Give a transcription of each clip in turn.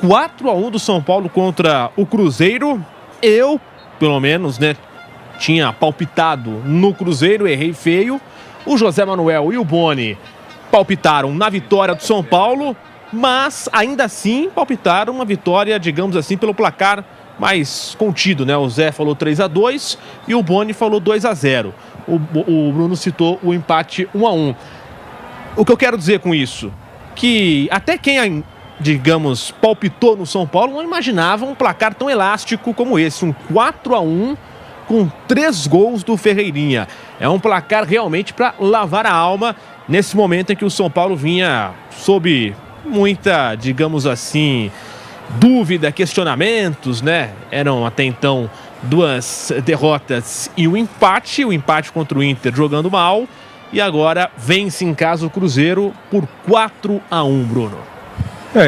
4-1 do São Paulo contra o Cruzeiro. Eu, pelo menos, né, tinha palpitado no Cruzeiro, errei feio. O José Manuel e o Boni palpitaram na vitória do São Paulo, mas ainda assim palpitaram uma vitória, digamos assim, pelo placar mais contido, né? O Zé falou 3-2 e o Boni falou 2-0. O Bruno citou o empate 1-1. O que eu quero dizer com isso? Que até quem, digamos, palpitou no São Paulo não imaginava um placar tão elástico como esse. Um 4-1 com 3 gols do Ferreirinha. É um placar realmente para lavar a alma nesse momento em que o São Paulo vinha sob muita, digamos assim, dúvida, questionamentos, né? Eram até então 2 derrotas e o empate contra o Inter jogando mal, e agora vence em casa o Cruzeiro por 4-1, Bruno.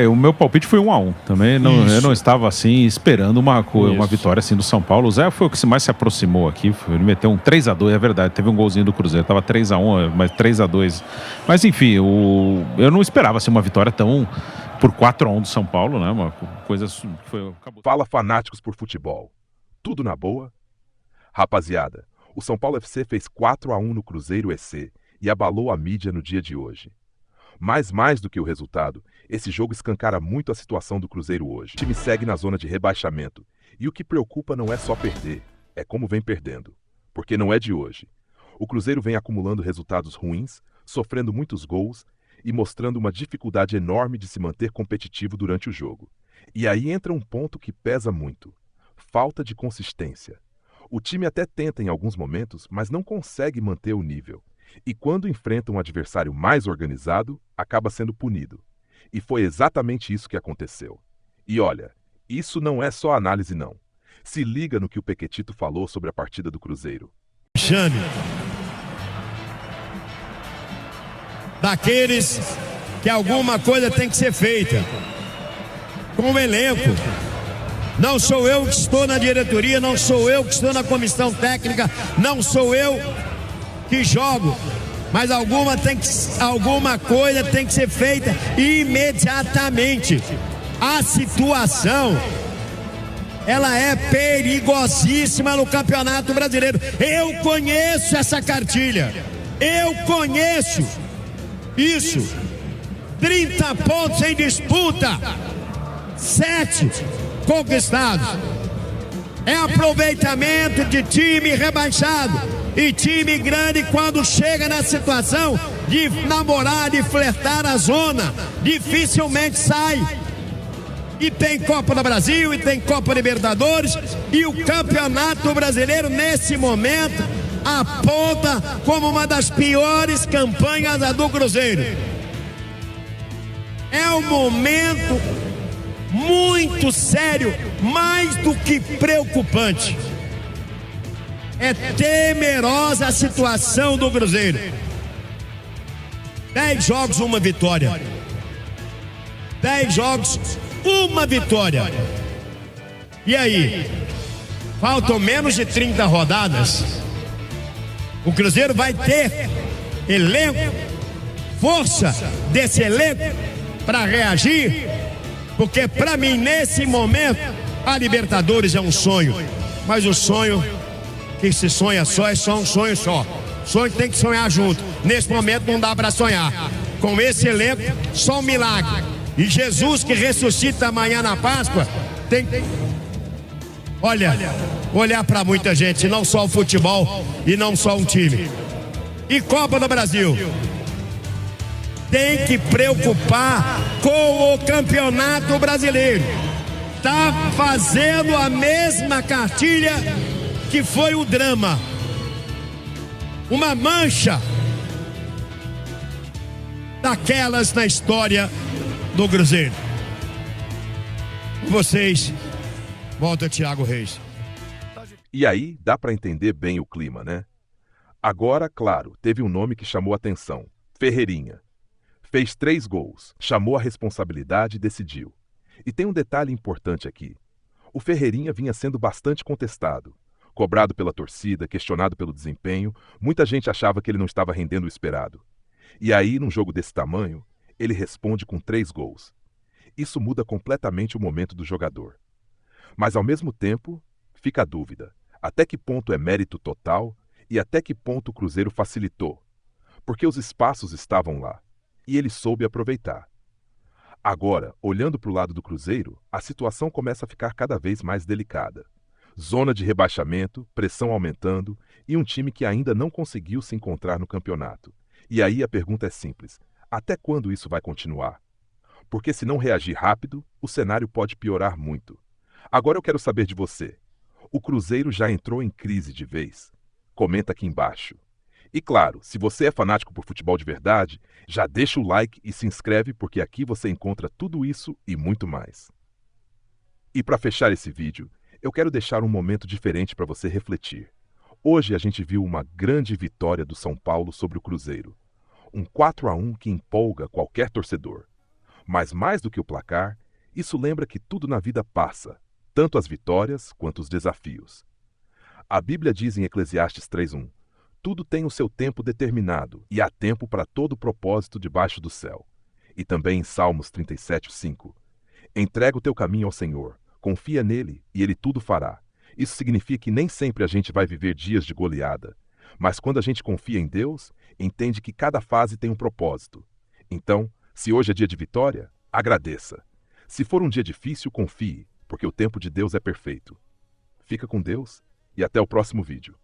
O meu palpite foi 1-1 também, eu não estava assim esperando uma vitória assim do São Paulo. O Zé foi o que mais se aproximou aqui, ele meteu um 3-2, é verdade, teve um golzinho do Cruzeiro, estava 3-1, mas 3-2, mas enfim, eu não esperava assim, uma vitória tão por 4-1 do São Paulo, né, uma coisa que foi... Fala, fanáticos por futebol, tudo na boa? Rapaziada, o São Paulo FC fez 4-1 no Cruzeiro EC e abalou a mídia no dia de hoje. Mas mais do que o resultado, esse jogo escancara muito a situação do Cruzeiro hoje. O time segue na zona de rebaixamento e o que preocupa não é só perder, é como vem perdendo, porque não é de hoje. O Cruzeiro vem acumulando resultados ruins, sofrendo muitos gols e mostrando uma dificuldade enorme de se manter competitivo durante o jogo. E aí entra um ponto que pesa muito: falta de consistência. O time até tenta em alguns momentos, mas não consegue manter o nível. E quando enfrenta um adversário mais organizado, acaba sendo punido. E foi exatamente isso que aconteceu. E olha, isso não é só análise não. Se liga no que o Pequetito falou sobre a partida do Cruzeiro. Chame daqueles que alguma coisa tem que ser feita com o elenco. Não sou eu que estou na diretoria, não sou eu que estou na comissão técnica, não sou eu que jogo, mas alguma coisa tem que ser feita imediatamente. A situação, ela é perigosíssima no Campeonato Brasileiro. Eu conheço essa cartilha, eu conheço isso. 30 pontos em disputa, 7 conquistados. É aproveitamento de time rebaixado. E time grande, quando chega na situação de namorar, de flertar a zona, dificilmente sai. E tem Copa do Brasil, e tem Copa Libertadores, e o Campeonato Brasileiro nesse momento aponta como uma das piores campanhas a do Cruzeiro. É um momento muito sério, mais do que preocupante. É temerosa a situação do Cruzeiro. 10 jogos, 1 vitória. 10 jogos, 1 vitória. E aí? Faltam menos de 30 rodadas. O Cruzeiro vai ter elenco, força desse elenco para reagir, porque para mim nesse momento a Libertadores é um sonho, mas o sonho que se sonha só é só um sonho só. Sonho tem que sonhar junto. Nesse momento não dá para sonhar. Com esse elenco, só um milagre. E Jesus que ressuscita amanhã na Páscoa tem que olhar para muita gente, não só o futebol e não só um time. E Copa do Brasil tem que preocupar com o Campeonato Brasileiro. Tá fazendo a mesma cartilha que foi o drama, uma mancha daquelas na história do Cruzeiro. Com vocês, volta Thiago Reis. E aí dá para entender bem o clima, né? Agora, claro, teve um nome que chamou a atenção: Ferreirinha. Fez 3 gols, chamou a responsabilidade e decidiu. E tem um detalhe importante aqui: o Ferreirinha vinha sendo bastante contestado. Cobrado pela torcida, questionado pelo desempenho, muita gente achava que ele não estava rendendo o esperado. E aí, num jogo desse tamanho, ele responde com 3 gols. Isso muda completamente o momento do jogador. Mas ao mesmo tempo, fica a dúvida: até que ponto é mérito total e até que ponto o Cruzeiro facilitou? Porque os espaços estavam lá e ele soube aproveitar. Agora, olhando para o lado do Cruzeiro, a situação começa a ficar cada vez mais delicada. Zona de rebaixamento, pressão aumentando e um time que ainda não conseguiu se encontrar no campeonato. E aí a pergunta é simples: até quando isso vai continuar? Porque se não reagir rápido, o cenário pode piorar muito. Agora eu quero saber de você. O Cruzeiro já entrou em crise de vez? Comenta aqui embaixo. E claro, se você é fanático por futebol de verdade, já deixa o like e se inscreve, porque aqui você encontra tudo isso e muito mais. E para fechar esse vídeo, eu quero deixar um momento diferente para você refletir. Hoje a gente viu uma grande vitória do São Paulo sobre o Cruzeiro. Um 4-1 que empolga qualquer torcedor. Mas mais do que o placar, isso lembra que tudo na vida passa, tanto as vitórias quanto os desafios. A Bíblia diz em Eclesiastes 3:1: tudo tem o seu tempo determinado e há tempo para todo propósito debaixo do céu. E também em Salmos 37:5: entrega o teu caminho ao Senhor, confia nele e ele tudo fará. Isso significa que nem sempre a gente vai viver dias de goleada, mas quando a gente confia em Deus, entende que cada fase tem um propósito. Então, se hoje é dia de vitória, agradeça. Se for um dia difícil, confie, porque o tempo de Deus é perfeito. Fica com Deus e até o próximo vídeo.